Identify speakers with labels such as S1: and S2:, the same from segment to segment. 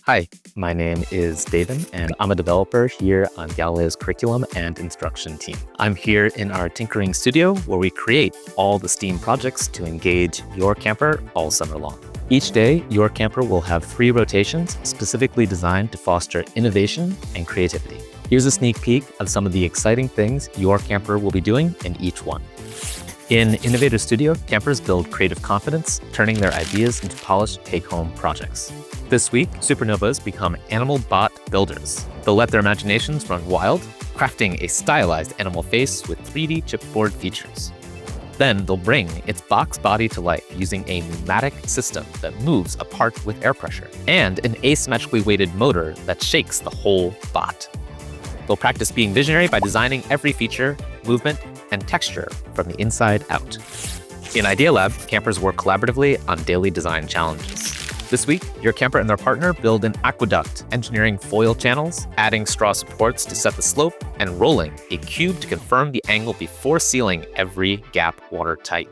S1: Hi, my name is David, and I'm a developer here on Galileo's curriculum and instruction team. I'm here in our tinkering studio where we create all the STEAM projects to engage your camper all summer long. Each day, your camper will have 3 rotations specifically designed to foster innovation and creativity. Here's a sneak peek of some of the exciting things your camper will be doing in each one. In Innovator Studio, campers build creative confidence, turning their ideas into polished take-home projects. This week, Supernovas become animal bot builders. They'll let their imaginations run wild, crafting a stylized animal face with 3D chipboard features. Then they'll bring its box body to life using a pneumatic system that moves apart with air pressure, and an asymmetrically weighted motor that shakes the whole bot. They'll practice being visionary by designing every feature, movement, and texture from the inside out. In Idea Lab, campers work collaboratively on daily design challenges. This week, your camper and their partner build an aqueduct, engineering foil channels, adding straw supports to set the slope, and rolling a cube to confirm the angle before sealing every gap watertight.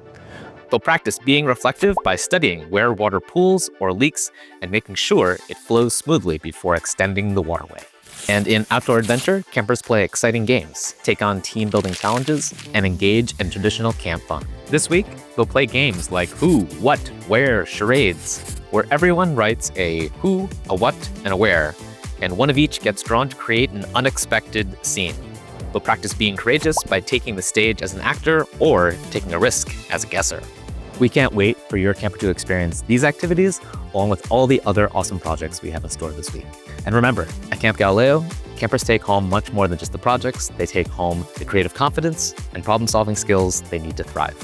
S1: They'll practice being reflective by studying where water pools or leaks and making sure it flows smoothly before extending the waterway. And in Outdoor Adventure, campers play exciting games, take on team-building challenges, and engage in traditional camp fun. This week, they'll play games like Who, What, Where, Charades, where everyone writes a who, a what, and a where, and one of each gets drawn to create an unexpected scene. They'll practice being courageous by taking the stage as an actor or taking a risk as a guesser. We can't wait for your camper to experience these activities along with all the other awesome projects we have in store this week. And remember, at Camp Galileo, campers take home much more than just the projects. They take home the creative confidence and problem-solving skills they need to thrive.